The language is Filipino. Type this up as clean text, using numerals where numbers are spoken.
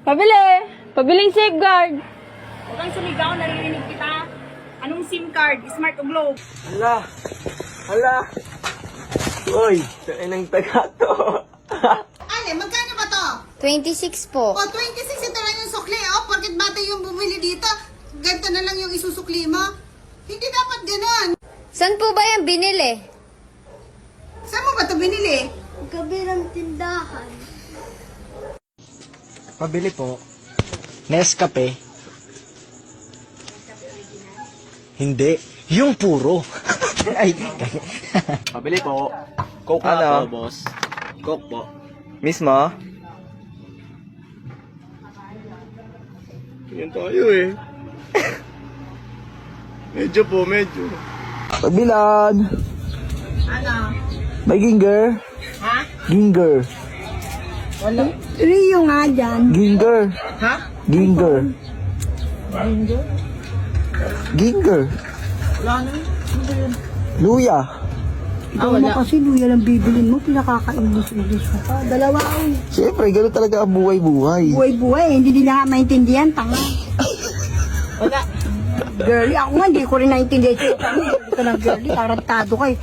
Pabili! Pabiling safeguard! Huwag kang sumigaw, naririnig kita. Anong SIM card? Smart o Globe? Hala! Hala! Uy, saan ang taga to? Ale, magkano ba to? 26 po. O, 26 ito lang yung sukli. O, porket bata yung bumili dito, ganito na lang yung isusukli mo. Hindi dapat ganon. Saan po ba yan binili? Saan mo ba ito binili? Kabilang tindahan. Pabili po. Nescafe. Hindi. Yung puro. Ay, Pabili po. Coke Ano? na po, boss. Coke po. mismo? Yan tayo eh. Medyo po, medyo. Pagbilan. Ano? May ginger. Ha? Ginger. Rio nga dyan. Ginger. Ha? Ginger. Ginger. Wala na. Luya. Ikaw mo kasi luya lang bibilin mo, pinakaka-English ka pa. Dalawa ay. Siyempre, gano'n talaga ang buhay-buhay. Buhay-buhay, hindi nila nga maintindihan, tanga. Wala. Girlie, ako nga, hindi ko rin naintindihan. Hindi ko ng girlie, tarantado ka eh.